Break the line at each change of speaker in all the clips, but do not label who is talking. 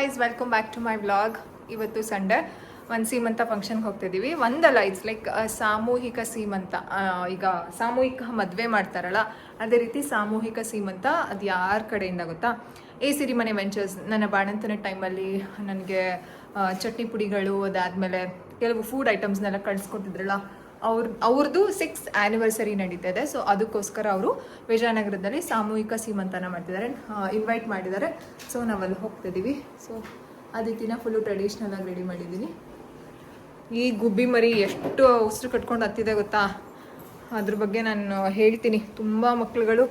Guys, welcome back to my vlog. ಇವತ್ತು Sunday ಒಂದು ಸೀಮಂತ ಫಂಕ್ಷನ್ಗೆ ಹೋಗ್ತಿದ್ದೀವಿ. ಒಂದಲ್ಲ, ಇಟ್ಸ್ ಲೈಕ್ ಸಾಮೂಹಿಕ ಸೀಮಂತ. ಈಗ ಸಾಮೂಹಿಕ ಮದುವೆ ಮಾಡ್ತಾರಲ್ಲ, ಅದೇ ರೀತಿ ಸಾಮೂಹಿಕ ಸೀಮಂತ. ಅದು ಯಾರ ಕಡೆಯಿಂದ ಗೊತ್ತಾ? A Sirimane ventures. ನನ್ನ ಬಾಣಂತನ ಟೈಮಲ್ಲಿ ನನಗೆ ಚಟ್ನಿ ಪುಡಿಗಳು, ಅದಾದಮೇಲೆ ಕೆಲವು ಫುಡ್ ಐಟಮ್ಸ್ನೆಲ್ಲ ಕಳಿಸ್ಕೊಟ್ಟಿದ್ರಲ್ಲ, ಅವ್ರದ್ದು 6th ಆ್ಯನಿವರ್ಸರಿ ನಡೀತಾ ಇದೆ. ಸೊ ಅದಕ್ಕೋಸ್ಕರ ಅವರು ವಿಜಯನಗರದಲ್ಲಿ ಸಾಮೂಹಿಕ ಸೀಮಂತನ ಮಾಡ್ತಿದ್ದಾರೆ, ಇನ್ವೈಟ್ ಮಾಡಿದ್ದಾರೆ. ಸೊ ನಾವಲ್ಲಿ ಹೋಗ್ತಿದ್ದೀವಿ. ಸೊ ಅದಕ್ಕಿಂತ ಫುಲ್ಲು ಟ್ರೆಡಿಷ್ನಲ್ ಆಗಿ ರೆಡಿ ಮಾಡಿದ್ದೀನಿ. ಈ ಗುಬ್ಬಿ ಮರಿ ಎಷ್ಟು ಉಸಿರು ಕಟ್ಕೊಂಡು ಹತ್ತಿದೆ ಗೊತ್ತಾ? ಅದ್ರ ಬಗ್ಗೆ ನಾನು ಹೇಳ್ತೀನಿ. ತುಂಬ ಮಕ್ಳುಗಳು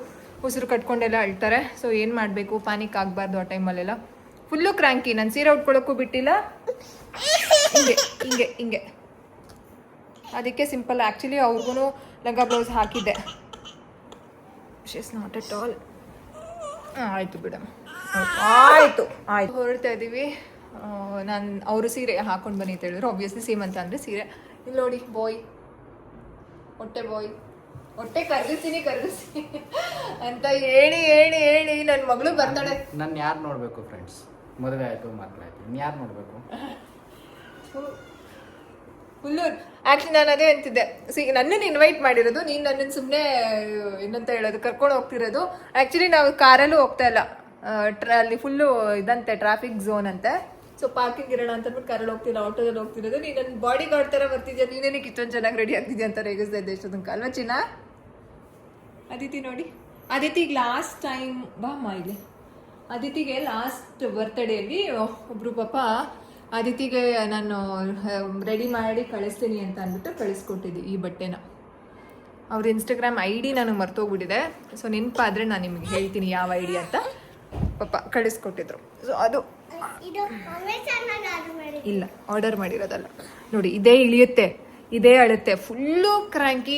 ಉಸಿರು ಕಟ್ಕೊಂಡೆಲ್ಲ ಅಳ್ತಾರೆ. ಸೊ ಏನು ಮಾಡಬೇಕು, ಪ್ಯಾನಿಕ್ ಆಗಬಾರ್ದು ಆ ಟೈಮಲ್ಲೆಲ್ಲ. Full cranky. ನಾನು ಸೀರೆ ಉಟ್ಕೊಳ್ಳೋಕ್ಕೂ ಬಿಟ್ಟಿಲ್ಲ. ಹಿಂಗೆ ಹಿಂಗೆ ಹಿಂಗೆ ಅದಕ್ಕೆ ಸಿಂಪಲ್. ಆ್ಯಕ್ಚುಲಿ ಅವ್ರಿಗೂ ಲಂಗ ಬ್ಲೌಸ್ ಹಾಕಿದ್ದೆ. She's not at all. ಆಯಿತು ಬಿಡಮ್ಮ, ಆಯಿತು ಆಯಿತು. ಹೊರಡ್ತಾ ಇದ್ದೀವಿ. ನಾನು ಅವರು ಸೀರೆ ಹಾಕೊಂಡು ಬನ್ನಿ ಅಂತ ಹೇಳಿದ್ರು. ಆಬ್ವಿಯಸ್ಲಿ ಸೀಮಂತ ಅಂದರೆ ಸೀರೆ. ಇಲ್ಲಿ ನೋಡಿ, ಬಾಯ್, ಹೊಟ್ಟೆ ಕರ್ಗಿಸ್ತೀನಿ ಅಂತ ಹೇಳಿ ಹೇಳಿ ಹೇಳಿ ನನ್ನ ಮಗಳು ಬರ್ತಾಳೆ.
ನನ್ನ ಯಾರು ನೋಡಬೇಕು ಫ್ರೆಂಡ್ಸ್? ಮದುವೆ ಆಯಿತು, ಮಕ್ಕಳಾಯ್ತು, ಇನ್ನು ಯಾರು ನೋಡಬೇಕು?
ಫುಲ್ಲು ಆ್ಯಕ್ಚುಲಿ ನಾನು ಅದೇ ಅಂತಿದ್ದೆ. ನನ್ನನ್ನು ಇನ್ವೈಟ್ ಮಾಡಿರೋದು, ನೀನು ನನ್ನನ್ನು ಸುಮ್ಮನೆ ಏನಂತ ಹೇಳೋದು, ಕರ್ಕೊಂಡು ಹೋಗ್ತಿರೋದು. ಆ್ಯಕ್ಚುಲಿ ನಾವು ಕಾರಲ್ಲೂ ಹೋಗ್ತಾ ಇಲ್ಲ, ಅಲ್ಲಿ ಫುಲ್ಲು ಇದಂತೆ ಟ್ರಾಫಿಕ್ ಝೋನ್ ಅಂತೆ. ಸೊ ಪಾರ್ಕಿಂಗ್ ಇರೋಣ ಅಂತ ಅಂದ್ಬಿಟ್ಟು ಕಾರಲ್ಲಿ ಹೋಗ್ತಿಲ್ಲ, ಆಟೋದಲ್ಲಿ ಹೋಗ್ತಿರೋದು. ನೀನು ನನ್ನ ಬಾಡಿ ಗಾರ್ಡ್ ಥರ ಬರ್ತಿದ್ಯಾ, ನೀನೇನಕ್ಕೆ ಇಷ್ಟೊಂದು ಚೆನ್ನಾಗಿ ರೆಡಿ ಆಗ್ತಿದ್ಯಾ ಅಂತ ರೇಗಿಸ್ತಾ ಇದ್ದೆ ಎಷ್ಟೊಂದು ಅಲ್ವಾ ಚಿನ್ನ? ಅದಿತಿ ನೋಡಿ, ಅದಿತಿಗೆ ಲಾಸ್ಟ್ ಟೈಮ್ ಇಲ್ಲಿ ಅದಿತಿಗೆ ಲಾಸ್ಟ್ ಬರ್ತ್ಡೇಯಲ್ಲಿ ಒಬ್ಬರು ಪಾಪ ಅದಿತಿಗೆ ನಾನು ರೆಡಿ ಮಾಡಿ ಕಳಿಸ್ತೀನಿ ಅಂತ ಅಂದ್ಬಿಟ್ಟು ಕಳಿಸ್ಕೊಟ್ಟಿದ್ದೆ ಈ ಬಟ್ಟೆನ. ಅವ್ರ ಇನ್ಸ್ಟಾಗ್ರಾಮ್ ID ನನಗೆ ಮರ್ತೋಗ್ಬಿಟ್ಟಿದೆ. ಸೊ ನೆನಪಾದರೆ ನಾನು ನಿಮಗೆ ಹೇಳ್ತೀನಿ ಯಾವ ID ಅಂತ. ಪಾಪ ಕಳಿಸ್ಕೊಟ್ಟಿದ್ರು. ಸೊ ಅದು ಇಲ್ಲ, ಆರ್ಡರ್ ಮಾಡಿರೋದಲ್ಲ. ನೋಡಿ, ಇದೇ ಇಳಿಯುತ್ತೆ, ಇದೇ ಅಳುತ್ತೆ. Full cranky.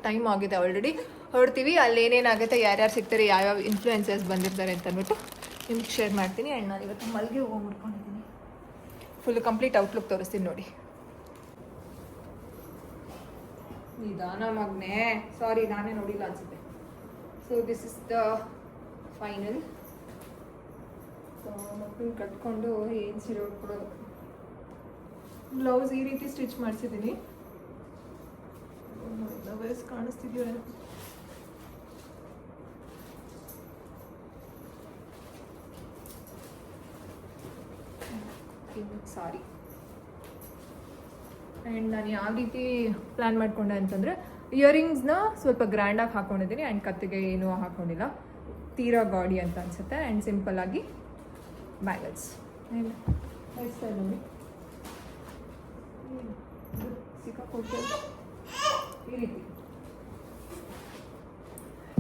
ಟೈಮ್ ಆಗಿದೆ ಆಲ್ರೆಡಿ. ಹೊರಡ್ತೀವಿ. ಅಲ್ಲಿ ಏನೇನಾಗುತ್ತೆ, ಯಾರ್ಯಾರು ಸಿಗ್ತಾರೆ, ಯಾವ್ಯಾವ ಇನ್ಫ್ಲೂಯೆನ್ಸರ್ಸ್ ಬಂದಿರ್ತಾರೆ ಅಂತ ಅಂದ್ಬಿಟ್ಟು ನಿಮ್ಗೆ ಶೇರ್ ಮಾಡ್ತೀನಿ. ಆ್ಯಂಡ್ ನಾನು ಇವತ್ತು ಮಲ್ಗೆ ಹೋಗ್ಬಿಡ್ಕೊಂಡಿದ್ದೀನಿ. ಫುಲ್ ಕಂಪ್ಲೀಟ್ ಔಟ್ಲುಕ್ ತೋರಿಸ್ತೀನಿ ನೋಡಿ. ನಿಧಾನ ಮಗ್ನೆ, ಸಾರಿ ನಾನೇ ನೋಡಿಲ್ಲ ಅನ್ಸುತ್ತೆ. So this is the final. So ಮಕ್ಕಳನ್ನ ಕಟ್ಕೊಂಡು ಏನು ಸೀರೆ ಉಟ್ಕೊಡೋದು. ಬ್ಲೌಸ್ ಈ ರೀತಿ ಸ್ಟಿಚ್ ಮಾಡಿಸಿದ್ದೀನಿ. ವಯಸ್ಸು ಕಾಣಿಸ್ತಿದ್ಯೋ ಏನೋ. ಸಾರಿ. ಆ್ಯಂಡ್ ನಾನು ಯಾವ ರೀತಿ ಪ್ಲ್ಯಾನ್ ಮಾಡಿಕೊಂಡೆ ಅಂತಂದರೆ, ಇಯರಿಂಗ್ಸ್ನ ಸ್ವಲ್ಪ ಗ್ರ್ಯಾಂಡಾಗಿ ಹಾಕ್ಕೊಂಡಿದ್ದೀನಿ. ಆ್ಯಂಡ್ ಕತ್ತಿಗೆ ಏನೂ ಹಾಕ್ಕೊಂಡಿಲ್ಲ, ತೀರಾ ಗಾಡಿ ಅಂತ ಅನಿಸುತ್ತೆ. ಆ್ಯಂಡ್ ಸಿಂಪಲ್ಲಾಗಿ ಬ್ಯಾಂಗಲ್ಸ್. ಆ್ಯಂಡ್ ಹೇರ್ ಸ್ಟೈಲ್ ನೋಡಿ, ಸಿಕ್ಕಾಕೊಟ್ಟು ಈ ರೀತಿ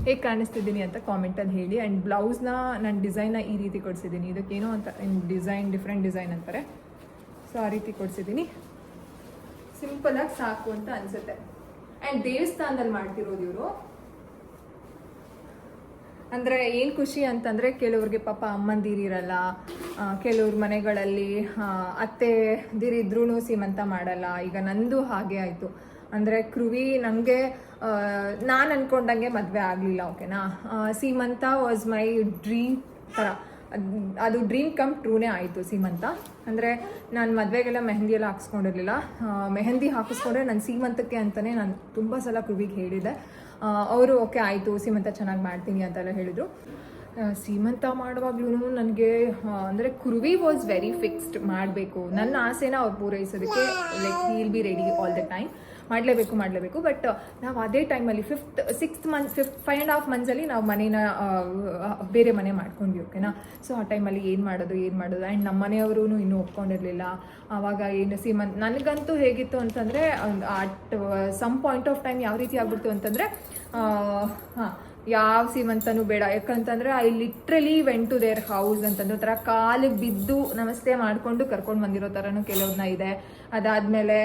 ಹೇಗೆ ಕಾಣಿಸ್ತಿದ್ದೀನಿ ಅಂತ ಕಾಮೆಂಟಲ್ಲಿ ಹೇಳಿ. ಆ್ಯಂಡ್ ಬ್ಲೌಸ್ನ ನಾನು ಡಿಸೈನ್ನ ಈ ರೀತಿ ಕೊಡಿಸಿದ್ದೀನಿ. ಇದಕ್ಕೇನೋ ಅಂತ ಡಿಸೈನ್, ಡಿಫ್ರೆಂಟ್ ಡಿಸೈನ್ ಅಂತಾರೆ. ಸೊ ಆ ರೀತಿ ಕೊಡಿಸಿದ್ದೀನಿ. ಸಿಂಪಲಾಗಿ ಸಾಕು ಅಂತ ಅನಿಸುತ್ತೆ. ಆ್ಯಂಡ್ ದೇವಸ್ಥಾನದಲ್ಲಿ ಮಾಡ್ತಿರೋದು ಇವರು. ಅಂದರೆ ಏನು ಖುಷಿ ಅಂತಂದರೆ, ಕೆಲವ್ರಿಗೆ ಪಾಪ ಅಮ್ಮಂದಿರಿರಲ್ಲ, ಕೆಲವ್ರ ಮನೆಗಳಲ್ಲಿ ಅತ್ತೆದಿರಿದ್ರೂ ಸೀಮಂತ ಮಾಡಲ್ಲ. ಈಗ ನಂದು ಹಾಗೆ ಆಯಿತು. ಅಂದರೆ ಕೃವಿ ನನಗೆ ನಾನು ಅಂದ್ಕೊಂಡಂಗೆ ಮದುವೆ ಆಗಲಿಲ್ಲ, ಓಕೆನಾ. ಸೀಮಂತ ವಾಸ್ ಮೈ ಡ್ರೀಮ್ ಥರ. ಅದು ಡ್ರೀಮ್ ಕಮ್ ಟ್ರೂನೇ ಆಯಿತು ಸೀಮಂತ. ಅಂದರೆ ನಾನು ಮದುವೆಗೆಲ್ಲ ಮೆಹಂದಿ ಎಲ್ಲ ಹಾಕ್ಸ್ಕೊಂಡಿರಲಿಲ್ಲ. ಮೆಹಂದಿ ಹಾಕಿಸ್ಕೊಂಡ್ರೆ ನಾನು ಸೀಮಂತಕ್ಕೆ ಅಂತಲೇ ನಾನು ತುಂಬ ಸಲ ಕೃವಿಗೆ ಹೇಳಿದ್ದೆ. ಅವರು ಓಕೆ ಆಯಿತು, ಸೀಮಂತ ಚೆನ್ನಾಗಿ ಮಾಡ್ತೀನಿ ಅಂತೆಲ್ಲ ಹೇಳಿದರು. ಸೀಮಂತ ಮಾಡುವಾಗ್ಲೂ ನನಗೆ ಅಂದರೆ ಕುರುವಿ ವಾಸ್ ವೆರಿ ಫಿಕ್ಸ್ಡ್. ಮಾಡಬೇಕು, ನನ್ನ ಆಸೆನ ಅವ್ರು ಪೂರೈಸೋದಕ್ಕೆ like he will be ready all the time. ಮಾಡಲೇಬೇಕು. ಬಟ್ ನಾವು ಅದೇ ಟೈಮಲ್ಲಿ 5.5 ಮಂತ್ಸಲ್ಲಿ ನಾವು ಮನೇನ ಬೇರೆ ಮನೆ ಮಾಡ್ಕೊಂಡ್ವಿ, ಓಕೆನಾ. ಸೊ ಆ ಟೈಮಲ್ಲಿ ಏನು ಮಾಡೋದು. ಆ್ಯಂಡ್ ನಮ್ಮ ಮನೆಯವರು ಇನ್ನೂ ಒಪ್ಕೊಂಡಿರಲಿಲ್ಲ. ಆವಾಗ ಏನು ಸೀಮಂತ ನನಗಂತೂ ಹೇಗಿತ್ತು ಅಂತಂದರೆ, at some point of time ಯಾವ ರೀತಿ ಆಗ್ಬಿಡ್ತು ಅಂತಂದರೆ, ಯಾವ ಸೀಮಂತನೂ ಬೇಡ. ಯಾಕಂತಂದರೆ I literally went to their house ಅಂತಂದ್ರೆ ಥರ ಕಾಲಿಗೆ ಬಿದ್ದು ನಮಸ್ತೆ ಮಾಡಿಕೊಂಡು ಕರ್ಕೊಂಡು ಬಂದಿರೋ ಥರನೂ ಕೆಲವ್ರನ್ನ ಇದೆ. ಅದಾದಮೇಲೆ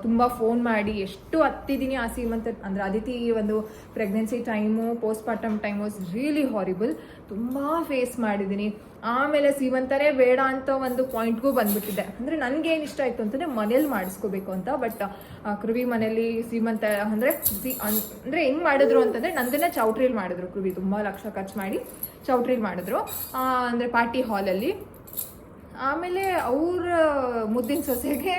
ತುಂಬ ಫೋನ್ ಮಾಡಿ ಎಷ್ಟು ಹತ್ತಿದ್ದೀನಿ ಆ ಸೀಮಂತ. ಅಂದರೆ ಅದಿತಿ ಒಂದು pregnancy time, post-mortem time was really horrible. ತುಂಬ ಫೇಸ್ ಮಾಡಿದ್ದೀನಿ. ಆಮೇಲೆ ಸೀಮಂತನೇ ಬೇಡ ಅಂತ ಒಂದು ಪಾಯಿಂಟ್ಗೂ ಬಂದ್ಬಿಟ್ಟಿದೆ. ಅಂದರೆ ನನಗೇನು ಇಷ್ಟ ಆಯಿತು ಅಂತಂದರೆ ಮನೇಲಿ ಮಾಡಿಸ್ಕೋಬೇಕು ಅಂತ. ಬಟ್ ಕೃವಿ ಮನೇಲಿ ಸೀಮಂತ ಅಂದರೆ ಹೆಂಗೆ ಮಾಡಿದ್ರು ಅಂತಂದರೆ, ನಂದನ್ನ ಚೌಟ್ರಿಲಿ ಮಾಡಿದ್ರು. ಕೃವಿ ತುಂಬ ಲಕ್ಷ ಖರ್ಚು ಮಾಡಿ ಚೌಟ್ರಿಲಿ ಮಾಡಿದ್ರು. ಅಂದರೆ ಪಾರ್ಟಿ ಹಾಲಲ್ಲಿ. ಆಮೇಲೆ ಅವ್ರ ಮುದ್ದಿನ ಸೊಸೆಗೆ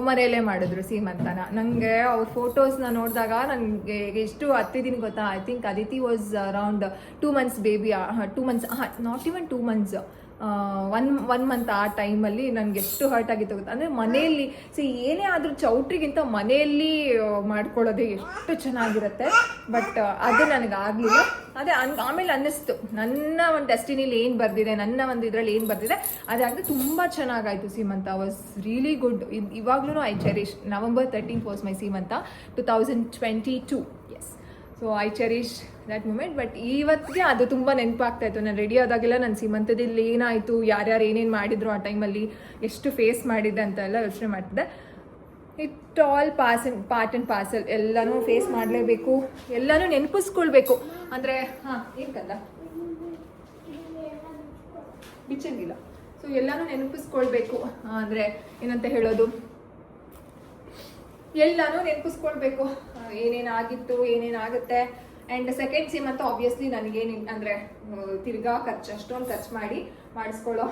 ಮನೆಯಲ್ಲೇ ಮಾಡಿದ್ರು ಸೀಮಂತನ. ನನಗೆ ಅವ್ರ ಫೋಟೋಸ್ನ ನೋಡಿದಾಗ ನನಗೆ ಎಷ್ಟು ಹತ್ತಿದ್ದೀನಿ ಗೊತ್ತಾ. I think Aditi was around 2 months baby, 2 months, not even 2 months, one month. ಆ ಟೈಮಲ್ಲಿ ನನಗೆ ಎಷ್ಟು ಹರ್ಟ್ ಆಗಿತ್ತು ಗೊತ್ತಾ. ಅಂದರೆ ಮನೆಯಲ್ಲಿ ಏನೇ ಆದರೂ ಚೌಟ್ರಿಗಿಂತ ಮನೆಯಲ್ಲಿ ಮಾಡ್ಕೊಳ್ಳೋದೇ ಎಷ್ಟು ಚೆನ್ನಾಗಿರುತ್ತೆ. ಬಟ್ ಅದು ನನಗೆ ಆಗಲಿಲ್ಲ. ಅದೇ ಆಮೇಲೆ ಅನ್ನಿಸ್ತು ನನ್ನ ಒಂದು ಡೆಸ್ಟಿನಿಲಿ ಏನು ಬರ್ದಿದೆ, ನನ್ನ ಒಂದು ಇದರಲ್ಲಿ ಏನು ಬರ್ದಿದೆ ಅದಾಗದೆ ತುಂಬ ಚೆನ್ನಾಗಾಯಿತು ಸೀಮಂತ. Was really good. ಇವಾಗ್ಲೂ I cherish. November 13th was my seemantha 2022. Yes, so I cherish that moment. But ಇವತ್ತಿಗೆ ಅದು ತುಂಬ ನೆನಪಾಗ್ತಾ ಇತ್ತು. ನಾನು ರೆಡಿ ಆದಾಗೆಲ್ಲ ನನ್ನ ಸೀಮಂತದಲ್ಲಿ ಏನಾಯಿತು, ಯಾರ್ಯಾರು ಏನೇನು ಮಾಡಿದ್ರು ಆ ಟೈಮಲ್ಲಿ, ಎಷ್ಟು ಫೇಸ್ ಮಾಡಿದ್ದೆ ಅಂತ ಎಲ್ಲ ಯೋಚನೆ ಮಾಡ್ತಿದ್ದೆ. It all part and parcel. ಎಲ್ಲನೂ ಫೇಸ್ ಮಾಡಲೇಬೇಕು, ಎಲ್ಲನೂ ನೆನಪಿಸ್ಕೊಳ್ಬೇಕು. ಅಂದರೆ ಏನು ಕಲ್ಲ ಬಿಚ್ಚಂಗಿಲ್ಲ. ಸೊ ಎಲ್ಲನೂ ನೆನಪಿಸ್ಕೊಳ್ಬೇಕು. ಅಂದರೆ ಏನಂತ ಹೇಳೋದು, ಎಲ್ಲನೂ ನೆನಪಿಸ್ಕೊಳ್ಬೇಕು, ಏನೇನಾಗಿತ್ತು, ಏನೇನಾಗುತ್ತೆ. ಆ್ಯಂಡ್ ಸೆಕೆಂಡ್ ಸೀಮಂತ ಆಬ್ವಿಯಸ್ಲಿ ನನಗೇನು ಅಂದರೆ ತಿರ್ಗಾ ಅಷ್ಟೊಂದು ಖರ್ಚು ಮಾಡಿ ಮಾಡಿಸ್ಕೊಳ್ಳೋ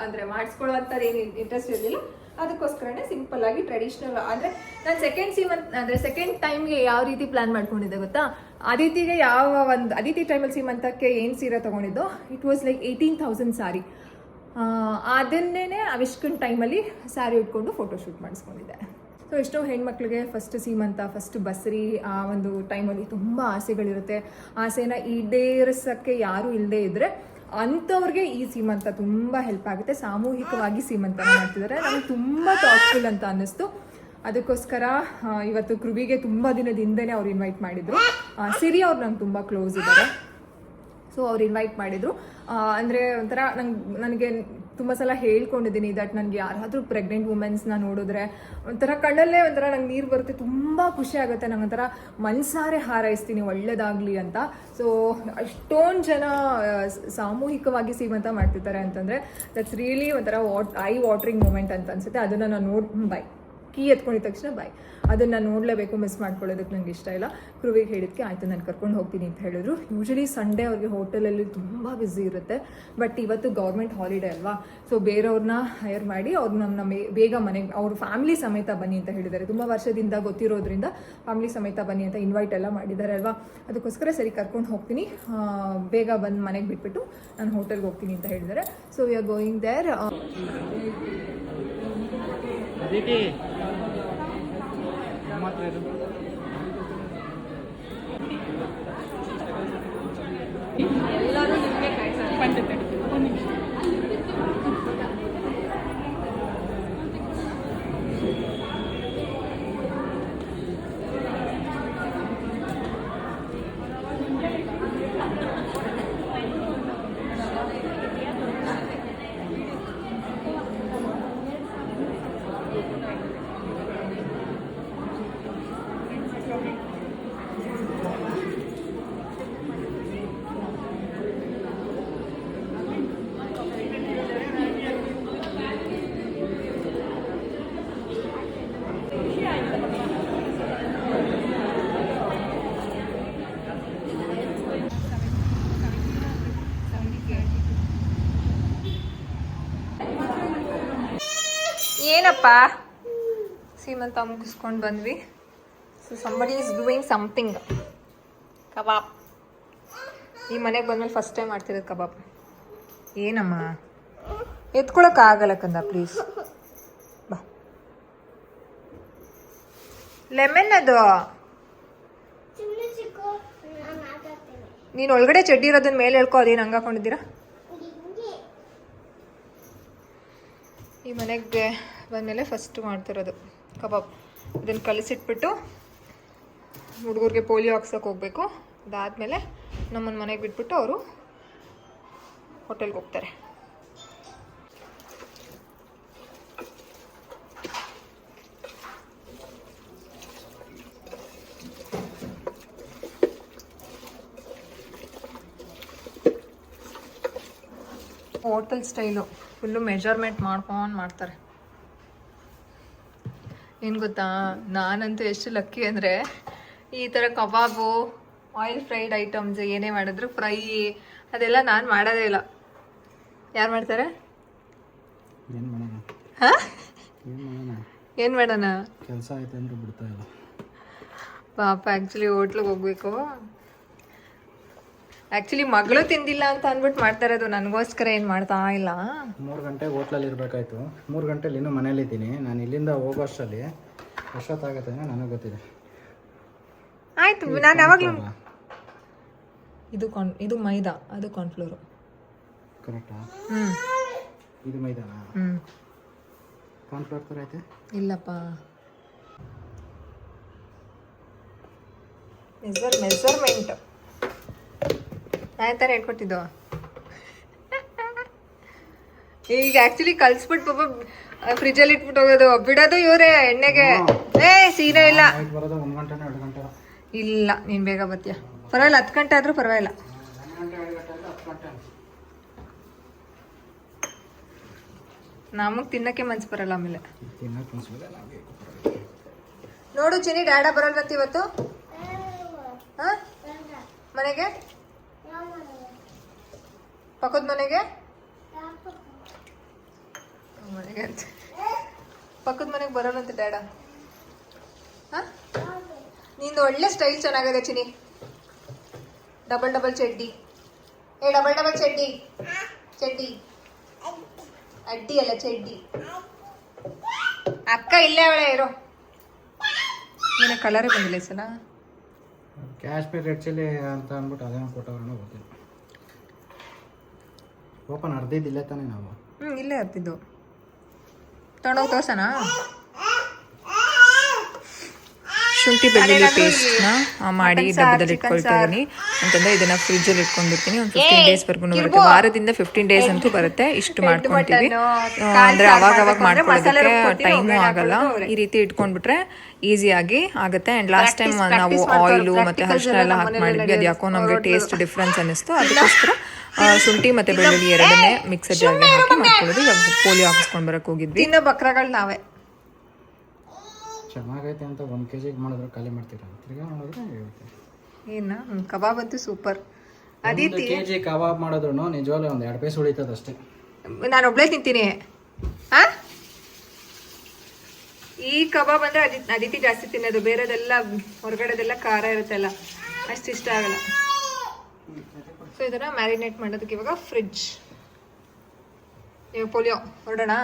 ಅಂಥದ್ದು ಏನು ಇಂಟ್ರೆಸ್ಟ್ ಇರಲಿಲ್ಲ. ಅದಕ್ಕೋಸ್ಕರನೇ ಸಿಂಪಲ್ ಆಗಿ ಟ್ರೆಡಿಷ್ನಲ್. ಅಂದರೆ ನಾನು ಸೆಕೆಂಡ್ ಸೀಮಂತ್ ಅಂದರೆ ಸೆಕೆಂಡ್ ಟೈಮ್ಗೆ ಯಾವ ರೀತಿ ಪ್ಲ್ಯಾನ್ ಮಾಡ್ಕೊಂಡಿದ್ದೆ ಗೊತ್ತಾ. ಅದಿತಿ ಟೈಮಲ್ಲಿ ಸೀಮಂತಕ್ಕೆ ಏನು ಸೀರೆ ತೊಗೊಂಡಿದ್ದು, ಇಟ್ ವಾಸ್ ಲೈಕ್ 18,000 ಸಾರಿ. ಅದನ್ನೇ ಅವಿಷ್ಕನ್ ಟೈಮಲ್ಲಿ ಸ್ಯಾರಿ ಉಟ್ಕೊಂಡು ಫೋಟೋಶೂಟ್ ಮಾಡಿಸ್ಕೊಂಡಿದ್ದೆ. ಸೊ ಎಷ್ಟೋ ಹೆಣ್ಮಕ್ಳಿಗೆ ಫಸ್ಟ್ ಸೀಮಂತ, ಫಸ್ಟ್ ಬಸ್ರಿ ಆ ಒಂದು ಟೈಮಲ್ಲಿ ತುಂಬ ಆಸೆಗಳಿರುತ್ತೆ. ಆಸೆನ ಈಡೇರಿಸೋಕ್ಕೆ ಯಾರೂ ಇಲ್ಲದೆ ಇದ್ದರೆ ಅಂಥವ್ರಿಗೆ ಈ ಸೀಮಂತ ತುಂಬ ಹೆಲ್ಪ್ ಆಗುತ್ತೆ. ಸಾಮೂಹಿಕವಾಗಿ ಸೀಮಂತ ಮಾಡ್ತಿದ್ದಾರೆ. ನನಗೆ ತುಂಬ ಥಾಟ್ಫುಲ್ ಅಂತ ಅನ್ನಿಸ್ತು. ಅದಕ್ಕೋಸ್ಕರ ಇವತ್ತು ಕೃವಿಗೆ ತುಂಬ ದಿನದ ಹಿಂದೆನೇ ಅವ್ರು ಇನ್ವೈಟ್ ಮಾಡಿದರು. ಸಿರಿ ಅವ್ರು ನಂಗೆ ತುಂಬ ಕ್ಲೋಸ್ ಇದ್ದಾರೆ. ಸೊ ಅವ್ರು ಇನ್ವೈಟ್ ಮಾಡಿದರು. ಅಂದರೆ ಒಂಥರ ನನಗೆ ತುಂಬ ಸಲ ಹೇಳ್ಕೊಂಡಿದ್ದೀನಿ ದಟ್ ನನಗೆ ಯಾರಾದರೂ ಪ್ರೆಗ್ನೆಂಟ್ ವುಮೆನ್ಸ್ನ ನೋಡಿದ್ರೆ ಒಂಥರ ಕಣ್ಣಲ್ಲೇ ಒಂಥರ ನಂಗೆ ನೀರು ಬರುತ್ತೆ, ತುಂಬ ಖುಷಿ ಆಗುತ್ತೆ. ನಂಗೆ ಒಂಥರ ಮನಸಾರೆ ಹಾರೈಸ್ತೀನಿ ಒಳ್ಳೇದಾಗಲಿ ಅಂತ. ಸೊ ಅಷ್ಟೊಂದು ಜನ ಸಾಮೂಹಿಕವಾಗಿ ಸೀಮಂತ ಮಾಡ್ತಿರ್ತಾರೆ ಅಂತಂದರೆ ದಟ್ಸ್ ರಿಯಲಿ ಒಂಥರ ಐ ವಾಟ್ರಿಂಗ್ ಮೂಮೆಂಟ್ ಅಂತ ಅನಿಸುತ್ತೆ. ಅದನ್ನು ನಾನು ಕೀ ಎತ್ಕೊಂಡಿದ ತಕ್ಷಣ ಅದನ್ನು ನೋಡಲೇಬೇಕು, ಮಿಸ್ ಮಾಡ್ಕೊಳ್ಳೋದಕ್ಕೆ ನನಗೆ ಇಷ್ಟ ಇಲ್ಲ. ಕೃವಿಗೆ ಹೇಳಿದ್ದಕ್ಕೆ ಆಯಿತು ನಾನು ಕರ್ಕೊಂಡು ಹೋಗ್ತೀನಿ ಅಂತ ಹೇಳಿದ್ರು. ಯೂಶಲಿ ಸಂಡೇ ಅವ್ರಿಗೆ ಹೋಟೆಲಲ್ಲಿ ತುಂಬ ಬ್ಯುಸಿ ಇರುತ್ತೆ. ಬಟ್ ಇವತ್ತು ಗೌರ್ಮೆಂಟ್ ಹಾಲಿಡೇ ಅಲ್ವಾ, ಸೊ ಬೇರೆಯವ್ರನ್ನ ಹೈರ್ ಮಾಡಿ ಅವ್ರು ನಮ್ಮನ್ನ ಬೇಗ ಮನೆಗೆ ಅವ್ರ ಫ್ಯಾಮಿಲಿ ಸಮೇತ ಬನ್ನಿ ಅಂತ ಹೇಳಿದ್ದಾರೆ. ತುಂಬ ವರ್ಷದಿಂದ ಗೊತ್ತಿರೋದ್ರಿಂದ ಫ್ಯಾಮಿಲಿ ಸಮೇತ ಬನ್ನಿ ಅಂತ ಇನ್ವೈಟ್ ಎಲ್ಲ ಮಾಡಿದ್ದಾರೆ ಅಲ್ವಾ. ಅದಕ್ಕೋಸ್ಕರ ಸರಿ ಕರ್ಕೊಂಡು ಹೋಗ್ತೀನಿ, ಬೇಗ ಬಂದು ಮನೆಗೆ ಬಿಟ್ಬಿಟ್ಟು ನಾನು ಹೋಟೆಲ್ಗೆ ಹೋಗ್ತೀನಿ ಅಂತ ಹೇಳಿದ್ದಾರೆ. So we are going there. ಎಲ್ಲರೂ ನಿಮಗೆ ಏನಪ್ಪ ಸೀಮಂತ ಮುಗಿಸ್ಕೊಂಡು ಬಂದ್ವಿ. So somebody is doing something. ಕಬಾಬ್ ಈ ಮನೆಗೆ ಬಂದ್ಮೇಲೆ ಫಸ್ಟ್ ಟೈಮ್ ಮಾಡ್ತಿರೋದು ಕಬಾಬ್. ಏನಮ್ಮ ಎತ್ಕೊಳಕ್ಕಾಗಲ್ಲ ಕಂದ, ಪ್ಲೀಸ್ ಬಾ. ಲೆಮನ್ ಅದು ನೀನು ಒಳಗಡೆ ಚಡ್ಡಿ ಇರೋದನ್ನ ಮೇಲೆ ಹೇಳ್ಕೊ, ಅದೇನು ಹಂಗೆ ಹಾಕೊಂಡಿದ್ದೀರಾ. ಈ ಮನೆಗೆ ಬಂದಮೇಲೆ ಫಸ್ಟ್ ಮಾಡ್ತಿರೋದು ಕಬಾಬ್. ಇದನ್ನು ಕಲಿಸಿಟ್ಬಿಟ್ಟು ಹುಡುಗರಿಗೆ ಪೋಲಿಯೋ ಹಾಕ್ಸೋಕೆ ಹೋಗಬೇಕು. ಅದಾದಮೇಲೆ ನಮ್ಮನ್ನು ಮನೆಗೆ ಬಿಟ್ಬಿಟ್ಟು ಅವರು ಹೋಟೆಲ್ಗೆ ಹೋಗ್ತಾರೆ. ಹೋಟೆಲ್ ಸ್ಟೈಲು ಫುಲ್ಲು ಮೆಜರ್ಮೆಂಟ್ ಮಾಡ್ಕೊಂಡು ಮಾಡ್ತಾರೆ. ಏನು ಗೊತ್ತಾ, ನಾನಂತೂ ಎಷ್ಟು ಲಕ್ಕಿ ಅಂದರೆ ಈ ಥರ ಕಬಾಬು, ಆಯಿಲ್ ಫ್ರೈಡ್ ಐಟಮ್ಸ್ ಏನೇ ಮಾಡಿದ್ರು, ಫ್ರೈ ಅದೆಲ್ಲ ನಾನು ಮಾಡೋದೇ ಇಲ್ಲ. ಯಾರು ಮಾಡ್ತಾರೆ?
ಏನು ಮಾಡೋಣ
ಹಾಂ
ಏನು ಮಾಡೋಣ
ಏನು ಮಾಡೋಣ?
ಕೆಲಸ ಆಯ್ತು ಅಂದರೆ ಬಿಡ್ತಾ ಇಲ್ಲ.
ಪಾಪ ಆ್ಯಕ್ಚುಲಿ ಹೋಟ್ಲಿಗೆ ಹೋಗ್ಬೇಕು. ಆ್ಯಕ್ಚುಲಿ ಮಗಳು ತಿಂದಿಲ್ಲ ಅಂತ ಅಂದ್ಬಿಟ್ಟು ಮಾಡ್ತಾ ಇರೋದು, ನನಗೋಸ್ಕರ ಏನು ಮಾಡ್ತಾ ಇಲ್ಲ.
3 ಗಂಟೆಗೆ ಹೋಟ್ಲಲ್ಲಿ ಇರಬೇಕಾಯ್ತು. 3 ಗಂಟೆಲಿ ಇನ್ನೂ ಮನೇಲಿದ್ದೀನಿ. ನಾನು ಇಲ್ಲಿಂದ ಹೋಗೋ ಅಷ್ಟರಲ್ಲಿ ಎಷ್ಟೊತ್ತಾಗುತ್ತೆ ನನಗೆ ಗೊತ್ತಿದೆ.
ಆಯಿತು, ನಾನು ಯಾವಾಗಲೂ ಇದು ಮೈದಾ, ಅದು ಕಾರ್ನ್ಫ್ಲೋರು.
ಕರೆಕ್ಟಾ?
ಹ್ಞೂ
ಇದು ಮೈದಾನ
ಹ್ಞೂ
ಕಾರ್ನ್ಫ್ಲವರ್ ಥರ ಐತೆ.
ಇಲ್ಲಪ್ಪ, ಮೆಸರ್ಮೆಂಟ್ ನಾನು ಥರ ಹೇಳ್ಕೊಟ್ಟಿದ್ದು. ಈಗ ಆ್ಯಕ್ಚುಲಿ ಕಲ್ಸ್ಬಿಟ್ಟು ಪಾಪ ಫ್ರಿಜ್ಜಲ್ಲಿ ಇಟ್ಬಿಟ್ಟು ಹೋಗೋದು, ಬಿಡೋದು ಇವರೇ ಎಣ್ಣೆಗೆ. ಸೀರೆ ಇಲ್ಲ,
ನೈಟ್ ಬರೋದು 1 ಗಂಟೆನೋ 2 ಗಂಟೆ.
ಇಲ್ಲ ನೀನು ಬೇಗ ಬರ್ತೀಯ, ಪರವಾಗಿಲ್ಲ 10 ಗಂಟೆ ಆದರೂ ಪರವಾಗಿಲ್ಲ.
1 ಗಂಟೆ 2 ಗಂಟೆ ಅಂದರೆ 10 ಗಂಟೆ.
ನಮಗೆ ತಿನ್ನಕ್ಕೆ ಮನ್ಸು ಬರಲ್ಲ ಆಮೇಲೆ.
ತಿನ್ನಕ್ಕೆ ಅನ್ಸೋಲ್ಲ ನಮಗೆ.
ನೋಡು ಚಿನ್ನಿ, ಡ್ಯಾಡ ಬರಲ್ವತ್ತು ಇವತ್ತು? ಹಾಂ, ಮನೆಗೆ, ಪಕ್ಕದ ಮನೆಗೆ ಅಂತ ಪಕ್ಕದ ಮನೆಗೆ ಬರೋಲ್ಲಂತೆ ಡ್ಯಾಡ. ಹಾಂ, ನಿಂದು ಒಳ್ಳೆ ಸ್ಟೈಲ್ ಚೆನ್ನಾಗಿದೆ ಚಿನ್ನಿ. ಡಬಲ್ ಚಡ್ಡಿ, ಡಬಲ್ ಚಡ್ಡಿ, ಚಡ್ಡಿ ಅಡ್ಡಿ ಅಲ್ಲ ಚಡ್ಡಿ. ಅಕ್ಕ ಇಲ್ಲೇ ಅವಳೆ ಇರೋ. ನೀನು ಕಲರೇ ಬಂದಿಲ್ಲ ಈ ಸಲ.
ಕ್ಯಾಶ್ಮೀರ್ ರೆಡ್ ಚಿಲ್ಲಿ ಅಂತ ಅಂದ್ಬಿಟ್ಟು ಅದೇನೋ ಕೊಟ್ಟವ್ರನ್ನೋ ಗೊತ್ತಿಲ್ಲ. ಓಪನ್ ಅರ್ಧಿದ್ದಿಲ್ಲ ತಾನೇ ನಾವು.
ಇಲ್ಲೇ ಹತ್ತಿದ್ದು ತೊಗೊಂಡೋಗಿ ತೋರ್ಸೋಣ. ಶುಂಠಿ ಬೆಳ್ಳುಳ್ಳಿ ಪೇಸ್ಟ್ನ ಮಾಡಿ ಡಬ್ಬದಲ್ಲಿ ಇಟ್ಕೊಳ್ತಿದ್ದೀನಿ ಅಂತಂದ್ರೆ ಇದನ್ನ ಫ್ರಿಜ್ಜಲ್ಲಿ ಇಟ್ಕೊಂಡ್ಬಿಡ್ತೀನಿ. ಒಂದು 15 ಡೇಸ್ವರೆಗೂ ಬರುತ್ತೆ. ವಾರದಿಂದ 15 ಡೇಸ್ ಅಂತೂ ಬರುತ್ತೆ. ಇಷ್ಟು ಮಾಡ್ಕೊಂತೀವಿ ಅಂದ್ರೆ ಅವಾಗ ಮಾಡ್ಕೊಳ್ಳೋದಕ್ಕೆ ಟೈಮು ಆಗಲ್ಲ. ಈ ರೀತಿ ಇಟ್ಕೊಂಡ್ಬಿಟ್ರೆ ಈಸಿಯಾಗಿ ಆಗುತ್ತೆ. ಅಂಡ್ ಲಾಸ್ಟ್ ಟೈಮ್ ನಾವು ಆಯಿಲು ಮತ್ತೆ ಅರಿಶಿನ ಎಲ್ಲ ಹಾಕಿ ಮಾಡಿದ್ವಿ. ಅದು ಯಾಕೋ ನಮಗೆ ಟೇಸ್ಟ್ ಡಿಫ್ರೆನ್ಸ್ ಅನ್ನಿಸ್ತು. ಅದಕ್ಕೋಸ್ಕರ ಶುಂಠಿ ಮತ್ತೆ ಬೆಳ್ಳುಳ್ಳಿ ಎರಡನ್ನೇ ಮಿಕ್ಸರ್ ಜಾರ್ಗೆ ಹಾಕಿ ಮಾಡ್ಕೊಳ್ಳೋದು. ಇವಾಗ ಪೋಲಿಯೋ ಹಾಕಿಸ್ಕೊಂಡು ಬರಕ್ಕೆ ಹೋಗಿದ್ವಿ. ಇನ್ನು ಬಕ್ರಗಳು ನಾವೇ
ಚೆನ್ನಾಗೈತೆ ಅಂತ 1 kg ಮಾಡಿದ್ರೆ ಖಾಲಿ ಮಾಡ್ತೀರಾ? ತಿರ್ಗಾ ಮಾಡಿದ್ರೆ
ಏನ ಕಬಾಬ್ ಅಂತೂ ಸೂಪರ್.
ಅದಿತಿ kg ಕಬಾಬ್ ಮಾಡಿದ್ರು ನಿಜವಾಗ್ಲೂ ಒಂದು 2 ಪೀಸ್ ಉಳಿತದ ಅಷ್ಟೇ.
ನಾನು ಒಬ್ಳೇ ತಿಂತೀನಿ. ಹಾ, ಈ ಕಬಾಬ್ ಅಂದ್ರೆ ಅದಿತಿ ಜಾಸ್ತಿ ತಿನ್ನೋದು. ಬೇರೆದೆಲ್ಲ ಹೊರಗಡೆದೆಲ್ಲ ಖಾರ ಇರುತ್ತಲ್ಲ, ಅಷ್ಟು ಇಷ್ಟ ಆಗಲ್ಲ. ಸೊ ಇದನ್ನ ಮ್ಯಾರಿನೇಟ್ ಮಾಡೋದಕ್ಕೆ ಇವಾಗ ಫ್ರಿಡ್ಜ್. ಇವಾಗ ಪೋಲಿಯೋ ಹೊರಡೋಣ.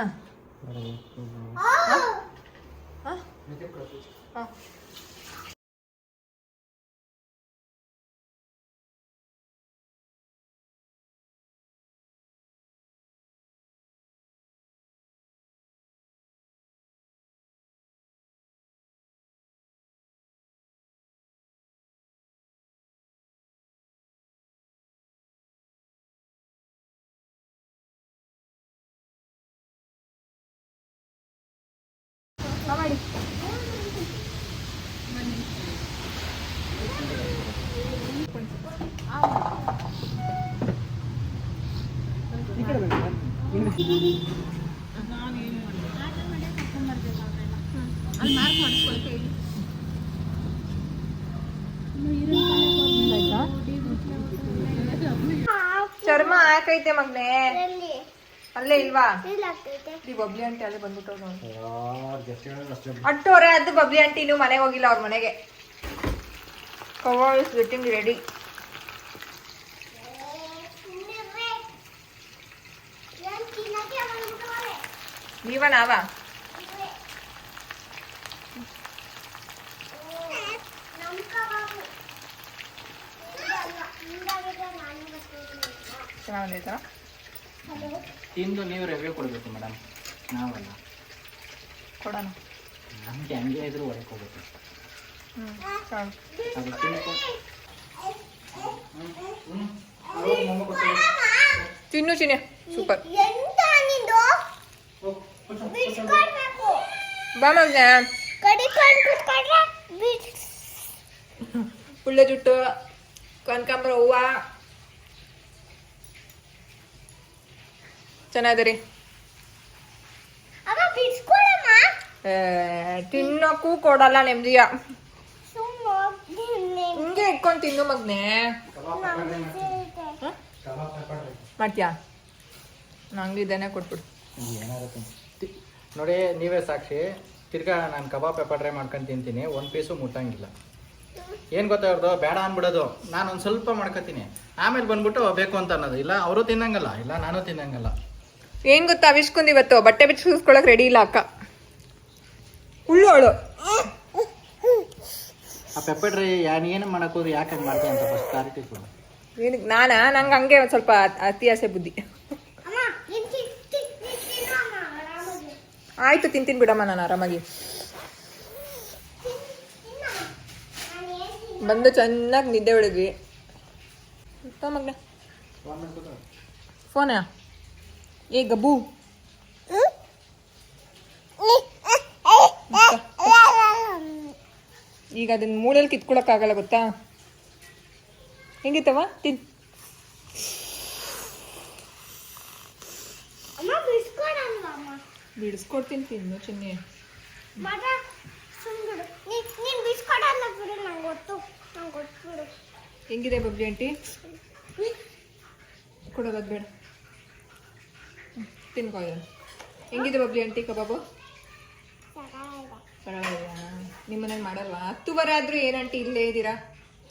ಮಾಡಿ ಚರ್ಮ ಹಾಕೈತೆ ಮಗ್ನೆ, ಅಲ್ಲೇ ಇಲ್ವಾ? ಈ ಬಬ್ಲಿ ಆಂಟಿ ಅಲ್ಲೇ ಬಂದ್ಬಿಟ್ಟು ಅಟ್ಟೋರೆ. ಅದು ಬಬ್ಲಿ ಆಂಟಿ ಇನ್ನೂ ಮನೆಗೆ ಹೋಗಿಲ್ಲ, ಅವ್ರ ಮನೆಗೆ. ಕವಾ ಇಸ್ ಗೆಟಿಂಗ್ ರೆಡಿ. ನೀವ ನಾವ ಚೆನ್ನಾಗಿತ್ತ?
ತಿಂದು ನೀವು ರಿವ್ಯೂ ಕೊಡಬೇಕು ಮೇಡಮ್, ನಾವಲ್ಲ.
ಕೊಡೋಣ.
ನಮಗೆ ಹಂಗೆ ಇದ್ರು ಹೊರಗೆ ಹೋಗುತ್ತೆ.
ತಿನ್ನು ಚಿನ್ನೆ, ಸೂಪರ್. ಬಾ ಮಗ್ನೆ. ಪುಳ್ಳೆ ಜುಟ್ಟು, ಕನಕಾಂಬರ ಹೂವ ಚೆನ್ನಾಗಿದರಿ. ತಿನ್ನಕ್ಕೂ ಕೊಡಲ್ಲ ನೆಮ್ಮದಿಯ. ಹಿಂಗೆ ಇಟ್ಕೊಂಡು ತಿನ್ನು ಮಗ್ನೆ. ಮಾಡ್ತೀಯಾ? ನಂಗೆ ಇದನ್ನೇ ಕೊಟ್ಬಿಡು.
ಏನಾಗುತ್ತೆ ನೋಡಿ, ನೀವೇ ಸಾಕ್ಷಿ. ತಿರ್ಗಾ ನಾನು ಕಬಾಬ್ ಪೆಪ್ಪರ್ ಡ್ರೈ ಮಾಡ್ಕೊಂಡು ತಿಂತೀನಿ, ಒಂದು ಪೀಸು ಮುಟ್ಟಂಗಿಲ್ಲ. ಏನು ಗೊತ್ತಾ ಅವ್ರದ್ದು, ಬೇಡ ಅಂದ್ಬಿಡೋದು. ನಾನು ಒಂದು ಸ್ವಲ್ಪ ಮಾಡ್ಕೊತೀನಿ, ಆಮೇಲೆ ಬಂದ್ಬಿಟ್ಟು ಬೇಕು ಅಂತ ಅನ್ನೋದು. ಇಲ್ಲ ಅವರು ತಿನ್ನಂಗಲ್ಲ, ಇಲ್ಲ ನಾನು ತಿನ್ನಂಗಲ್ಲ.
ಏನು ಗೊತ್ತಾ, ಅವಿಷ್ಕುಂದು ಇವತ್ತು ಬಟ್ಟೆ ಬಿಚ್ಚಿಸ್ಕೊಳಕ್ಕೆ ರೆಡಿ ಇಲ್ಲ ಅಕ್ಕ. ಉಳ್ಳೋಳು
ಆ ಪೆಪ್ಪರ್ ಡ್ರೈ ಏನು ಮಾಡೋಕ್ಕೋದು, ಯಾಕೆ ಹಂಗೆ ಮಾಡ್ತೀನಿ ಅಂತ ಫಸ್ಟ್ ಕ್ಲಾರಿಟಿ ಕೊಡು.
ಏನಕ್ಕೆ ನಂಗೆ ಹಂಗೆ ಒಂದು ಸ್ವಲ್ಪ ಅತಿ ಆಸೆ ಬುದ್ಧಿ. ಆಯ್ತು, ತಿಂತೀನಿ ಬಿಡಮ್ಮ, ನಾನು ಆರಾಮಾಗಿ ಬಂದು ಚೆನ್ನಾಗಿ ನಿದ್ದೆ ಹೊಡಿದ್ವಿ. ಮಗ್ನ ಫೋನಾ ಏ ಗಬ್ಬು, ಈಗ ಅದನ್ನ ಮೂಳೆಯಲ್ಲಿ ಕಿತ್ಕೊಳಕ್ಕಾಗಲ್ಲ ಗೊತ್ತಾ. ಹೆಂಗಿತ್ತವ ತಿನ್. ಬಿಡಿಸ್ಕೊಡ್ತೀನಿ, ತಿನ್ನು ಚಿನ್ನಿ. ಹೆಂಗಿದೆ ಬಬ್ಲಿ ಆಂಟಿ? ಕೊಡೋದು ಬೇಡ, ತಿನ್ಕೋ. ಹೆಂಗಿದೆ ಬಬ್ಲಿ ಆಂಟಿ ಕಬಾಬು? ನಿಮ್ಮ ಮನೇಲಿ ಮಾಡಲ್ವಾ? 10 ಆದ್ರೂ ಏನಂಟಿ ಇಲ್ಲೇ ಇದ್ದೀರಾ?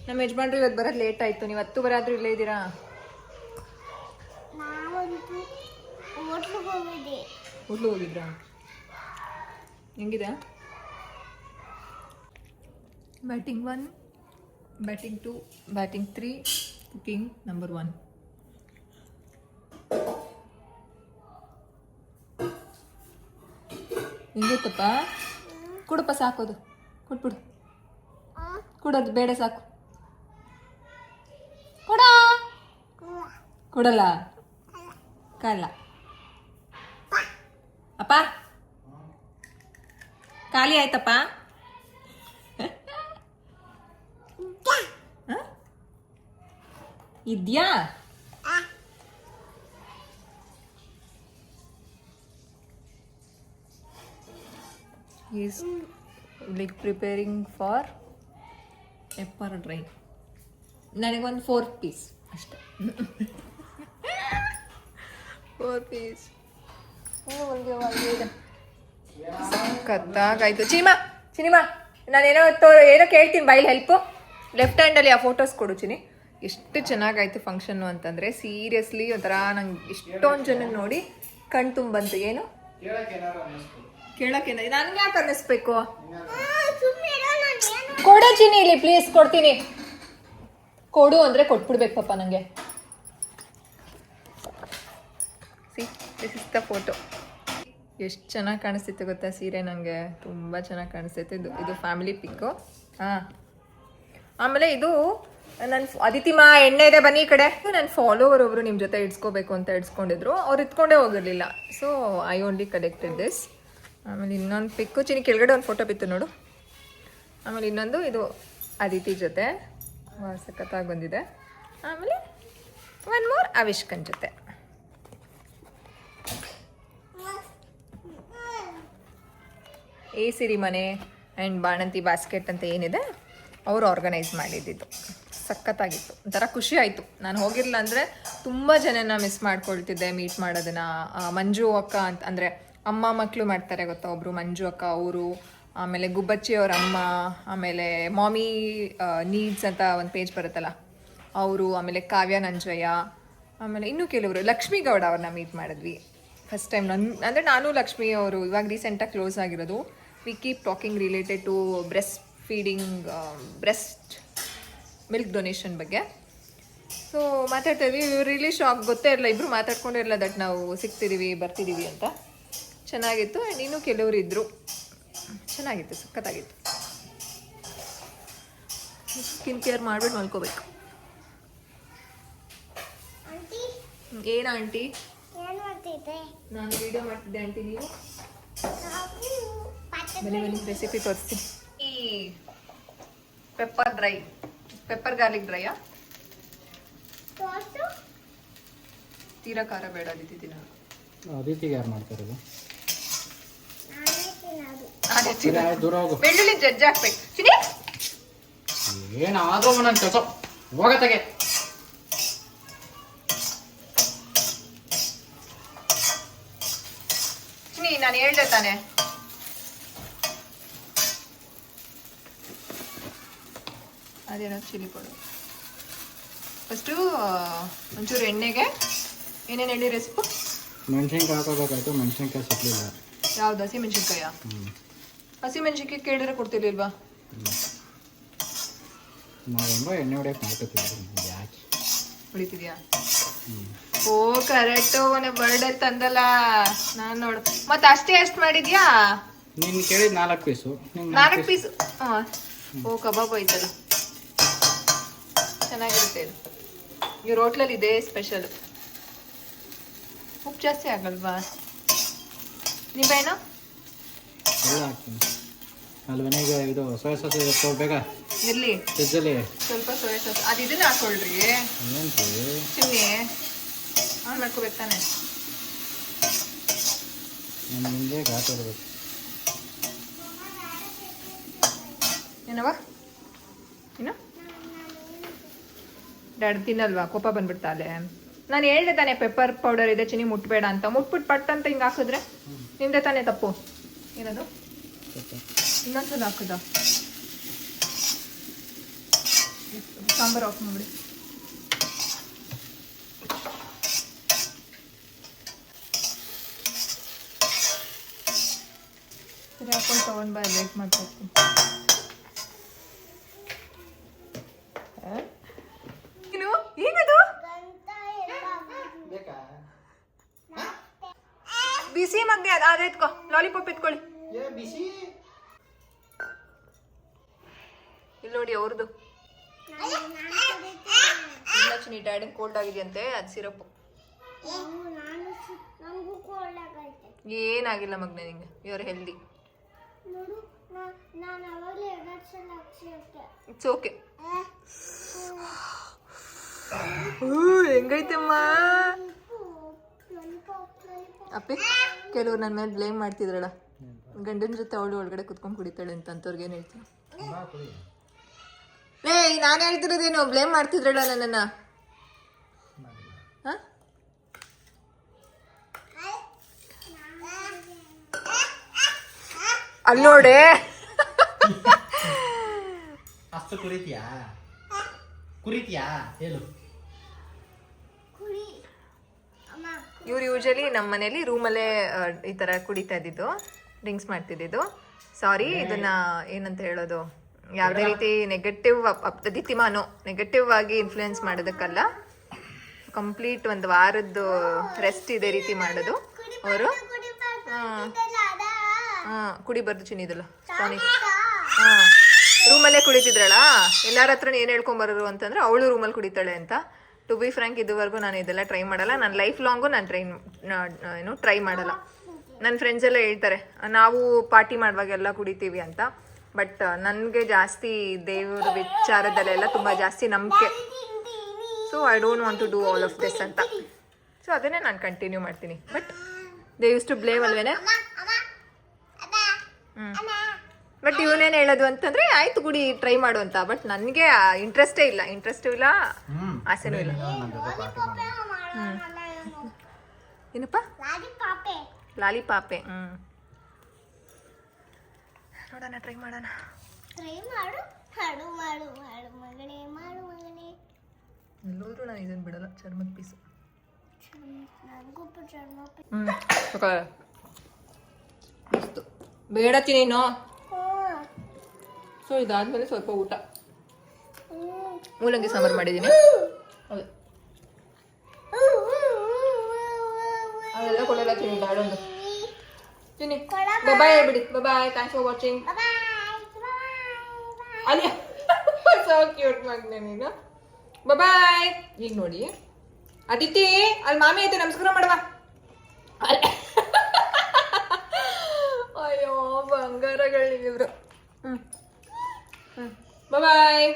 ನಮ್ಮ ಯಜಮಾನ್ರು ಇವತ್ತು ಬರೋದು ಲೇಟ್ ಆಯ್ತು, ನೀವು 10 ಆದ್ರೂ ಇಲ್ಲೇ ಇದ್ದೀರಾ? ಹೋಟ್ಲು ಹೋಗಿದ್ರಾ? ಹೆಂಗಿದೆ? Batting 1, batting 2, batting 3, cooking number 1. ಹೆಂಗಿತ್ತಪ್ಪ? ಕೊಡಪ್ಪ, ಸಾಕೋದು ಕೊಟ್ಬಿಡು. ಕೊಡೋದು ಬೇಡ, ಸಾಕು. ಕೊಡಲ್ಲ ಕಾಲ ಅಪ್ಪ, ಖಾಲಿ ಆಯ್ತಪ್ಪ. ಇದ್ಯಾ? Is like preparing for pepper dry. ನನಗೊಂದು 4 ಪೀಸ್ ಅಷ್ಟೆ. 4 ಪೀಸ್ ಸಖತ್ತಾಗಾಯ್ತು. ಚಿನಿಮಾ ನಾನೇನೋ ಏನೋ ಕೇಳ್ತೀನಿ, ಬೈಲ್ ಹೆಲ್ಪು. ಲೆಫ್ಟ್ ಹ್ಯಾಂಡಲ್ಲಿ ಆ ಫೋಟೋಸ್ ಕೊಡು ಚಿನಿ. ಎಷ್ಟು ಚೆನ್ನಾಗಾಯ್ತು ಫಂಕ್ಷನ್ನು ಅಂತಂದರೆ, ಸೀರಿಯಸ್ಲಿ ಒಂಥರ ನಂಗೆ ಇಷ್ಟೊಂದು ಜನ ನೋಡಿ ಕಣ್ ತುಂಬಂತು. ಏನು ಕೇಳೋಕೆ ನನಗೆ ಯಾಕೆ ಅನ್ನಿಸ್ಬೇಕು? ಕೊಡು ಚಿನಿ, ಇಲ್ಲಿ ಪ್ಲೀಸ್, ಕೊಡ್ತೀನಿ. ಕೊಡು ಅಂದರೆ ಕೊಟ್ಬಿಡ್ಬೇಕು ಪಾಪ ನನಗೆ. This is the photo. ಎಷ್ಟು ಚೆನ್ನಾಗಿ ಕಾಣಿಸ್ತಿತ್ತು ಗೊತ್ತಾ ಸೀರೆ? ನನಗೆ ತುಂಬ ಚೆನ್ನಾಗಿ ಕಾಣಿಸ್ತೈತೆ. ಇದು ಫ್ಯಾಮಿಲಿ ಪಿಕ್ಕು. ಹಾಂ, ಆಮೇಲೆ ಇದು ನನ್ನ ಅದಿತಿಮಾ ಎಣ್ಣೆ ಇದೆ ಬನ್ನಿ ಈ ಕಡೆ. ನನ್ನ ಫಾಲೋವರ್ ಒಬ್ಬರು ನಿಮ್ಮ ಜೊತೆ ಇಡ್ಸ್ಕೋಬೇಕು ಅಂತ ಇಡ್ಸ್ಕೊಂಡಿದ್ರು, ಅವ್ರು ಇಟ್ಕೊಂಡೇ ಹೋಗಿರಲಿಲ್ಲ. So I only collected this. ಆಮೇಲೆ ಇನ್ನೊಂದು ಪಿಕ್ಕು ಚಿನಿ, ಕೆಳಗಡೆ ಒಂದು ಫೋಟೋ ಬಿತ್ತು ನೋಡು. ಆಮೇಲೆ ಇನ್ನೊಂದು ಇದು ಅದಿತಿ ಜೊತೆ ಸಖತ್ತಾಗಿ ಬಂದಿದೆ. ಆಮೇಲೆ 1 ಮೋರ್ ಅವಿಷ್ಕನ್ ಜೊತೆ. ಎ ಸಿರಿಮನೆ ಆ್ಯಂಡ್ ಬಾಣಂತಿ ಬಾಸ್ಕೆಟ್ ಅಂತ ಏನಿದೆ ಅವರು ಆರ್ಗನೈಸ್ ಮಾಡಿದ್ದಿದ್ದು. ಸಖತ್ತಾಗಿತ್ತು, ಒಂಥರ ಖುಷಿ ಆಯಿತು. ನಾನು ಹೋಗಿರಲಿಲ್ಲ ಅಂದರೆ ತುಂಬ ಜನನ ಮಿಸ್ ಮಾಡ್ಕೊಳ್ತಿದ್ದೆ ಮೀಟ್ ಮಾಡೋದನ್ನು. ಮಂಜು ಅಕ್ಕ ಅಂತ ಅಂದರೆ ಅಮ್ಮ ಮಕ್ಕಳು ಮಾಡ್ತಾರೆ ಗೊತ್ತಾ, ಒಬ್ಬರು ಮಂಜು ಅಕ್ಕ ಅವರು, ಆಮೇಲೆ ಗುಬ್ಬಚ್ಚಿ ಅವ್ರ ಅಮ್ಮ, ಆಮೇಲೆ ಮಾಮಿ ನೀಡ್ಸ್ ಅಂತ ಒಂದು ಪೇಜ್ ಬರುತ್ತಲ್ಲ ಅವರು, ಆಮೇಲೆ ಕಾವ್ಯ ನಂಜಯ್ಯ, ಆಮೇಲೆ ಇನ್ನೂ ಕೆಲವರು, ಲಕ್ಷ್ಮೀ ಗೌಡ ಅವ್ರನ್ನ ಮೀಟ್ ಮಾಡಿದ್ವಿ ಫಸ್ಟ್ ಟೈಮ್. ಅಂದರೆ ನಾನು ಲಕ್ಷ್ಮಿ ಅವರು ಇವಾಗ ರೀಸೆಂಟಾಗಿ ಕ್ಲೋಸ್ ಆಗಿರೋದು. We keep talking related to breast feeding, breast milk donation ಬಗ್ಗೆ. ಸೊ ಮಾತಾಡ್ತಾ ಇದ್ವಿ. ರಿಲಿ ಶಾಕ್, ಗೊತ್ತೇ ಇರಲಿಲ್ಲ, ಇಬ್ಬರು ಮಾತಾಡ್ಕೊಂಡೇ ಇರಲಿಲ್ಲ ದಟ್ ನಾವು ಸಿಗ್ತಿದ್ದೀವಿ ಬರ್ತಿದ್ದೀವಿ ಅಂತ. ಚೆನ್ನಾಗಿತ್ತು. ಆ್ಯಂಡ್ ಇನ್ನೂ ಕೆಲವರು ಇದ್ದರು, ಚೆನ್ನಾಗಿತ್ತು, ಸಖತ್ತಾಗಿತ್ತು. ಸ್ಕಿನ್ ಕೇರ್ ಮಾಡಿಬಿಟ್ಟು ಮಲ್ಕೋಬೇಕು. ಏನು ಆಂಟಿ? ನಾನು ವಿಡಿಯೋ ಮಾಡ್ತಿದ್ದೆ ಆಂಟಿ. ನೀವು ಬನ್ನಿ ರೆಸಿಪಿ ತೋರಿಸ್ತೀನಿ. ಈ ಪೆಪ್ಪರ್ ಡ್ರೈ, ಪೆಪ್ಪರ್ ಗಾರ್ಲಿಕ್ ಡ್ರೈಯಾ? ತೀರಾ ಖಾರ ಬೇಡ ಅದಿತಿ. ನಾನು
ಅದಿತಿಗೆ ಯಾರು ಮಾಡ್ತಾರದು?
ಬೆಳ್ಳುಳ್ಳಿ ಜಜ್ಜಿ ಹಾಕ್ಬೇಕು.
ಏನಾದ್ರೂ ನನ್ನ ಕೆಲಸ ಹೋಗತ್ತಾಗೆ.
ಚಿನ್ನಿ ನಾನು ಹೇಳ್ದೆ ತಾನೆ. ಅದೇನೋ ಚಿಲ್ಲಿ ಪೌಡರ್. ಫಸ್ಟು ಒಂಚೂರು ಎಣ್ಣೆಗೆ ಏನೇನು ಹೇಳಿ ರೆಸಿಪಿ?
ಮೆಣಸಿನ್ಕಾಯಿ ಹಾಕೋಬೇಕಾಯ್ತು, ಮೆಣಸಿನ್ಕಾಯಿ ಸಿಕ್ಕಲಿಲ್ಲ.
ಯಾವ್ದು? ಹಸಿಮೆಣ್ಸಿನ್ಕಾಯ? ಹಸಿಮೆಣ್ಸಿನ್ಕಾಯಿ ಕೇಳಿದ್ರೆ ಕೊಡ್ತಿರ್ಲಿಲ್ವಾ?
ನಾವು ಹೆಂಗೋ ಎಣ್ಣೆ ಹೊಡಿಯಕ್ಕೆ ಮಾಡ್ಕೊತೀವಿ. ಯಾಕೆ
ಹೊಡಿತಿದ್ಯಾ? ಓ ಕರೆಕ್ಟು, ಮೊನ್ನೆ ಬರ್ಡೇ ತಂದಲ್ಲ ನಾನು ನೋಡು. ಮತ್ತೆ ಅಷ್ಟೇ ಎಷ್ಟು ಮಾಡಿದ್ಯಾ?
ನೀನು ಕೇಳಿದ 4 ಪೀಸು.
4 ಪೀಸು. ಹಾಂ. ಓ ಕಬಾಬ್ ಐತಲ್ಲ, ಚೆನ್ನಾಗಿರುತ್ತೆ ಇದು. ಇವ್ರ ಹೋಟ್ಲಲ್ಲಿ ಇದೆ ಸ್ಪೆಷಲ್. ಉಪ್ಪು ಜಾಸ್ತಿ ಆಗಲ್ವಾ? ನಿಂಬೆಹಣ್ಣು
ಎಲ್ಲ ಹಾಕ್ತೀನಿ. ಅಲ್ವನೆಗೆ ಇದು ಸೋಯಾ ಸಾಸ್ ಇರುತ್ತೆ ಬೇಗ
ಇರ್ಲಿ.
ಫ್ರಿಜ್ಜಲ್ಲಿ
ಸ್ವಲ್ಪ ಸೋಯಾ ಸಾಸ್ ಅದು ಇದನ್ನ ಹಾಕೊಳ್ರಿ.
ಏನು
ಚಿನ್ನಿ ಆನ್ ಮಾಡ್ಕೋಬೇಕು ತಾನೆ.
ನಾನು ನಿಮಗೆ ಘಾಟ್ ಇರಬೇಕು.
ಏನವ ಇನ್ನು ಡ್ಯಾಡ್ ತಿನ್ನಲ್ವಾ? ಕೋಪ ಬಂದ್ಬಿಡ್ತಾ ಅಲ್ಲೇ. ನಾನು ಹೇಳ್ದೆ ತಾನೆ ಪೆಪ್ಪರ್ ಪೌಡರ್ ಇದೆ ಚಿನ್ನಿ ಮುಟ್ಬೇಡ ಅಂತ. ಮುಟ್ಬಿಟ್ಟು ಪಟ್ ಅಂತ ಹಿಂಗೆ ಹಾಕಿದ್ರೆ ನಿಂದೆ ತಾನೇ ತಪ್ಪು. ಏನದು? ಇನ್ನೊಂದ್ಸಲ ಹಾಕುದ? ಸಾಂಬಾರು ಆಫ್ ಮಾಡಿ. ಸರಿ ಹಾಕೊಂಡು ತಗೊಂಡ್ ಬಾ, ಲೇಟ್ ಮಾಡ್ಕೊಡ್ತೀನಿ. ಏನು ಏನದು? ಬಿಸಿ ಮಗ್ನೆ ಅದು ಎತ್ಕೊ. ಲಾಲಿಪಾಪ್ ಎತ್ಕೊಳ್ಳಿ. ಇಲ್ಲಿ ನೋಡಿ ಅವ್ರದ್ದು. ಲಕ್ಷ್ಮಿ ಡ್ಯಾಡಿ ಕೋಲ್ಡ್ ಆಗಿದೆಯಂತೆ, ಅದು ಸಿರಪ್. ಏನಾಗಿಲ್ಲ ಮಗ್ನೆ ನಿಂಗೆ, you are healthy. It's okay. ಹೆಂಗೈತಮ್ಮ ಅಪ್ಪಿ? ಕೆಲವ್ರು ನನ್ನ ಮೇಲೆ ಬ್ಲೇಮ್ ಮಾಡ್ತಿದ್ರಲ್ಲ, ಗಂಡನ ಜೊತೆ ಅವಳು ಒಳಗಡೆ ಕುತ್ಕೊಂಡು ಕುಡಿತಾಳೆ ಅಂತ. ಅಂಥವ್ರಿಗೆ ಏನು ಹೇಳ್ತೀನಿ? ನಾನು ಹೇಳ್ತಿರೋದೇನು? ಬ್ಲೇಮ್ ಮಾಡ್ತಿದ್ರಲ್ಲ ನನ್ನನ್ನು. ಅಲ್ಲಿ ನೋಡಿ.
ಅಷ್ಟು ಕುರಿತೀಯಾ? ಕುರಿತೀಯಾ ಹೇಳು.
ಇವ್ರು ಯೂಶಲಿ ನಮ್ಮ ಮನೇಲಿ ರೂಮಲ್ಲೇ ಈ ಥರ ಕುಡಿತಾ ಇದ್ದಿದ್ದು, ಡ್ರಿಂಕ್ಸ್ ಮಾಡ್ತಿದ್ದಿದ್ದು. ಸಾರಿ, ಇದನ್ನ ಏನಂತ ಹೇಳೋದು, ಯಾವುದೇ ರೀತಿ ನೆಗೆಟಿವ್ ದಿತಿಮಾನು ನೆಗೆಟಿವ್ ಆಗಿ ಇನ್ಫ್ಲೂಯೆನ್ಸ್ ಮಾಡೋದಕ್ಕಲ್ಲ. ಕಂಪ್ಲೀಟ್ ಒಂದು ವಾರದ್ದು ರೆಸ್ಟ್ ಇದೇ ರೀತಿ ಮಾಡೋದು ಅವರು. ಕುಡಿಬಾರ್ದು ಚಿನ್ನಿದಲ್ಲ ಸಾನಿ. ರೂಮಲ್ಲೇ ಕುಡಿತಿದ್ರಲ್ಲ, ಎಲ್ಲರ ಹತ್ರ ಏನು ಹೇಳ್ಕೊಂಬರೋರು ಅಂತಂದ್ರೆ ಅವಳು ರೂಮಲ್ಲಿ ಕುಡಿತಾಳೆ ಅಂತ. ಟು ಬಿ ಫ್ರ್ಯಾಂಕ್, ಇದುವರೆಗೂ ನಾನು ಇದೆಲ್ಲ ಟ್ರೈ ಮಾಡಲ್ಲ. ನಾನು ಲೈಫ್ ಲಾಂಗು ನಾನು ಟ್ರೈ ಮಾಡಲ್ಲ. ನನ್ನ ಫ್ರೆಂಡ್ಸ್ ಎಲ್ಲ ಹೇಳ್ತಾರೆ ನಾವು ಪಾರ್ಟಿ ಮಾಡುವಾಗೆಲ್ಲ ಕುಡಿತೀವಿ ಅಂತ. ಬಟ್ ನನಗೆ ಜಾಸ್ತಿ ದೇವ್ರ ವಿಚಾರದಲ್ಲೆಲ್ಲ ತುಂಬ ಜಾಸ್ತಿ ನಂಬಿಕೆ. So I don't want to do all of this ಅಂತ. ಸೊ ಅದನ್ನೇ ನಾನು ಕಂಟಿನ್ಯೂ ಮಾಡ್ತೀನಿ. But they use to blame ಅಲ್ವೇನೆ. ಬಟ್ ಇವನೇನು ಹೇಳೋದು ಅಂತಂದರೆ ಆಯಿತು ಕುಡಿ, ಟ್ರೈ ಮಾಡು ಅಂತ. ಬಟ್ ನನಗೆ ಇಂಟ್ರೆಸ್ಟೂ ಇಲ್ಲ, ಆಸೆನೂ ಇಲ್ಲ. ಏನಪ್ಪ? ಲಾಲಿಪಾಪೆ. ನೋಡೋಣ, ಟ್ರೈ ಮಾಡೋಣ. ಎಲ್ಲೋದ್ರೂ ನಾನು ಇದನ್ನು ಬಿಡಲ್ಲ, ಚರ್ಮದ ಪೀಸು. ಬೇಡ ತಿನ್ನೀನು. ಸೊ ಇದಾದ್ಮೇಲೆ ಸ್ವಲ್ಪ ಊಟ. ಮೂಲಂಗಿ ಸಾಂಬಾರು ಮಾಡಿದ್ದೀನಿ. ಅದೆಲ್ಲ ಕೊಡಲ್ಲ ಚಿನ್ನಿ, ದಾಡೊಂದು ಚಿನ್ನಿ. ಬಾಯ್ ಹೇಳ್ಬಿಡಿ. ಬಾಯ್, ಥ್ಯಾಂಕ್ಸ್ ಫಾರ್ ವಾಚಿಂಗ್. ಅಲ್ಲಿ ಸೊ ಕ್ಯೂಟ್ ಮಗ್ನೆ ನೀನು. ಬಾಯ್. ಈಗ ನೋಡಿ ಅದಿತಿ, ಅಲ್ಲಿ ಮಾಮಿ ಐತೆ, ನಮಸ್ಕಾರ ಮಾಡುವ. ಅಯ್ಯೋ ಬಂಗಾರಗಳಿವ್ರು. Bye.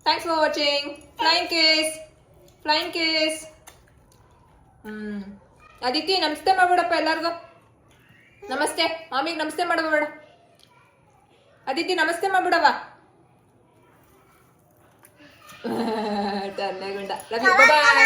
Thanks for watching. Flying kiss. Aditi ನಮಸ್ತೆ ಮಾಡ್ಬೇಡಪ್ಪ ಎಲ್ಲಾರ್ಗು. ನಮಸ್ತೆ ಮಾಮಿಗೆ ನಮಸ್ತೆ ಮಾಡಬೇಡ. ಅದಿತಿ ನಮಸ್ತೆ ಮಾಡ್ಬಿಡವ. ಟರ್ನಗುಂಡ. Love you. ಬಾಯ್.